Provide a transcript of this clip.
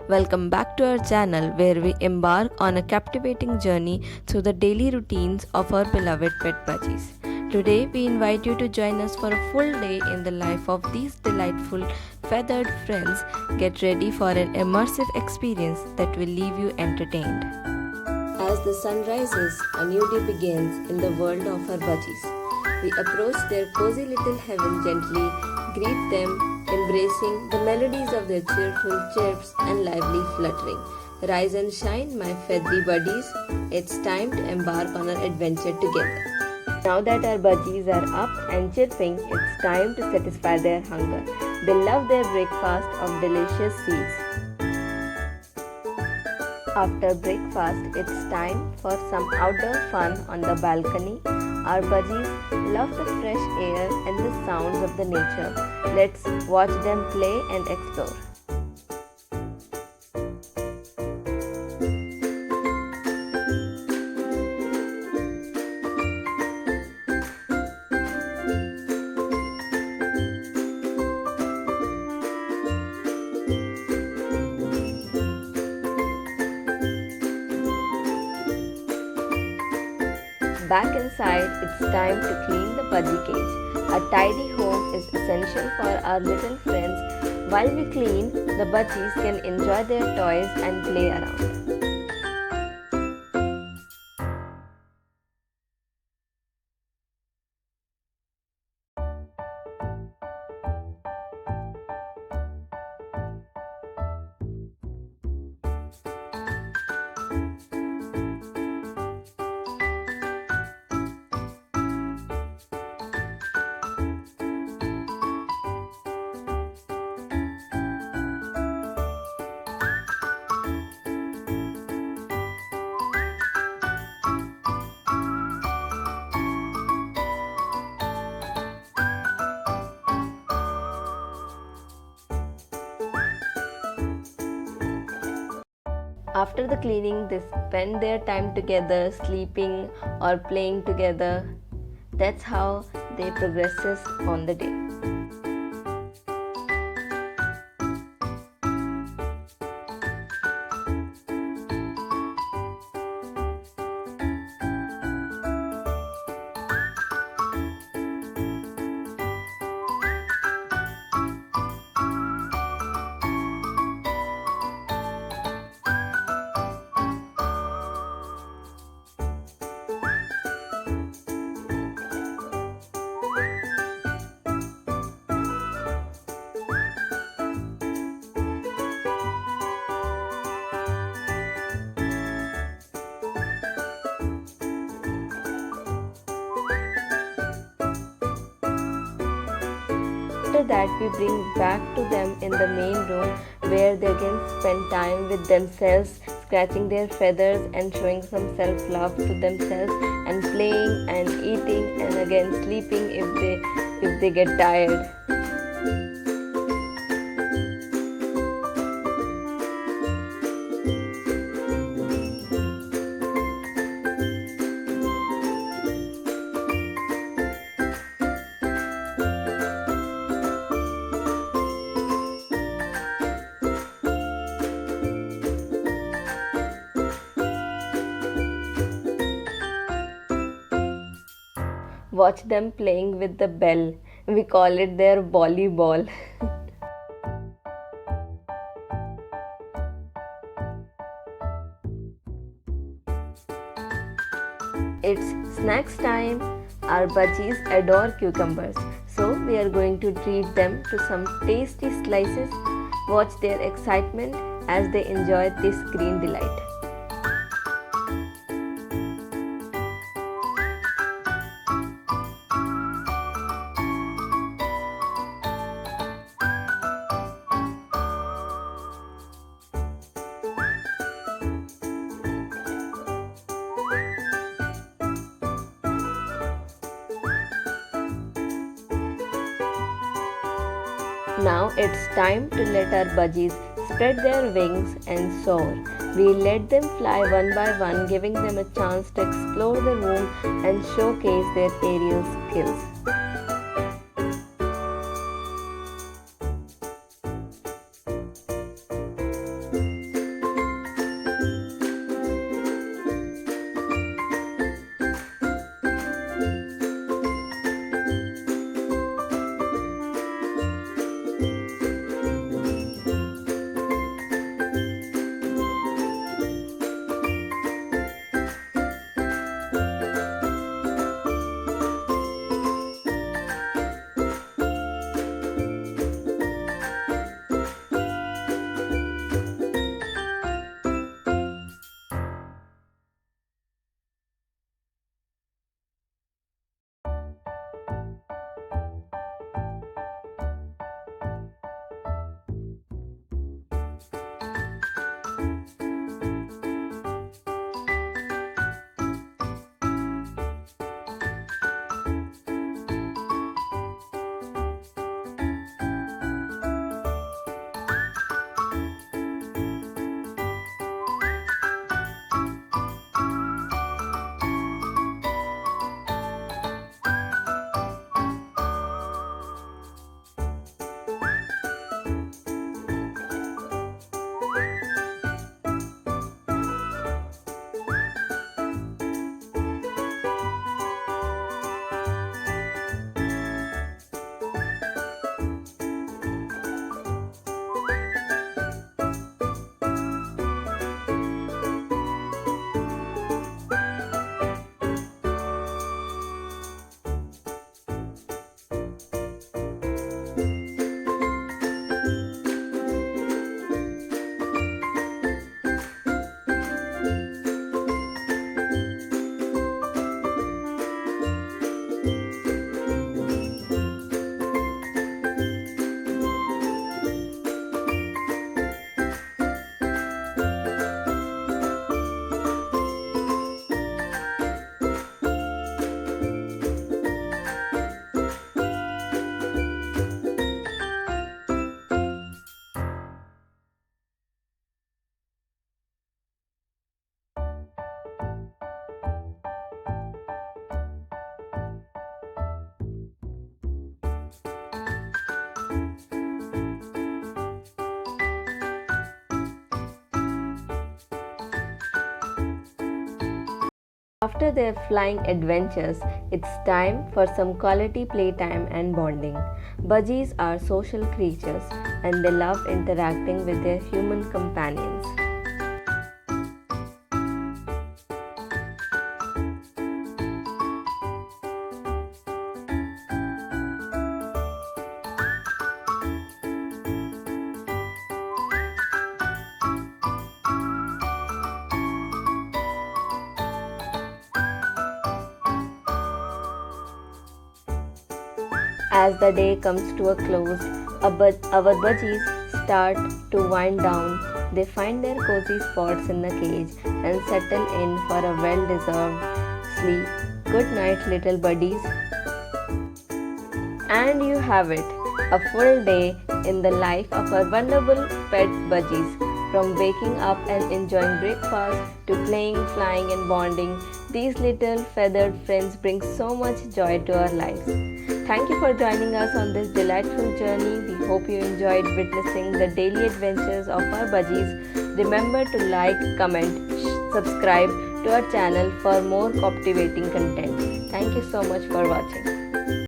welcome back to our channel where we embark on a captivating journey through the daily routines of our beloved pet budgies. Today we invite you to join us for a full day in the life of these delightful feathered friends. Get ready for an immersive experience that will leave you entertained. As the sun rises, a new day begins in the world of our budgies. We approach their cozy little heaven gently, greet them, embracing the melodies of their cheerful chirps and lively fluttering. Rise and shine, my feathery buddies. It's time to embark on an adventure together. Now that our budgies are up and chirping, it's time to satisfy their hunger. They love their breakfast of delicious seeds. After breakfast, it's time for some outdoor fun on the balcony. Our budgies love the fresh air and the sounds of the nature. Let's watch them play and explore. Back inside, it's time to clean the budgie cage. A tidy home is essential for our little friends. While we clean, the budgies can enjoy their toys and play around. After the cleaning, they spend their time together, sleeping or playing together. That's how they progresses on the day. After that, we bring back to them in the main room where they can spend time with themselves, scratching their feathers and showing some self-love to themselves, and playing and eating and again sleeping if they get tired. Watch them playing with the bell. We call it their volleyball. It's snacks time. Our budgies adore cucumbers, so we are going to treat them to some tasty slices. Watch their excitement as they enjoy this green delight. Now it's time to let our budgies spread their wings and soar. We let them fly one by one, giving them a chance to explore the room and showcase their aerial skills. After their flying adventures, it's time for some quality playtime and bonding. Budgies are social creatures and they love interacting with their human companions. As the day comes to a close, our budgies start to wind down. They find their cozy spots in the cage and settle in for a well-deserved sleep. Good night, little buddies. And you have it, a full day in the life of our wonderful pet budgies. From waking up and enjoying breakfast to playing, flying, and bonding, these little feathered friends bring so much joy to our lives. Thank you for joining us on this delightful journey. We hope you enjoyed witnessing the daily adventures of our budgies. Remember to like, comment, subscribe to our channel for more captivating content. Thank you so much for watching.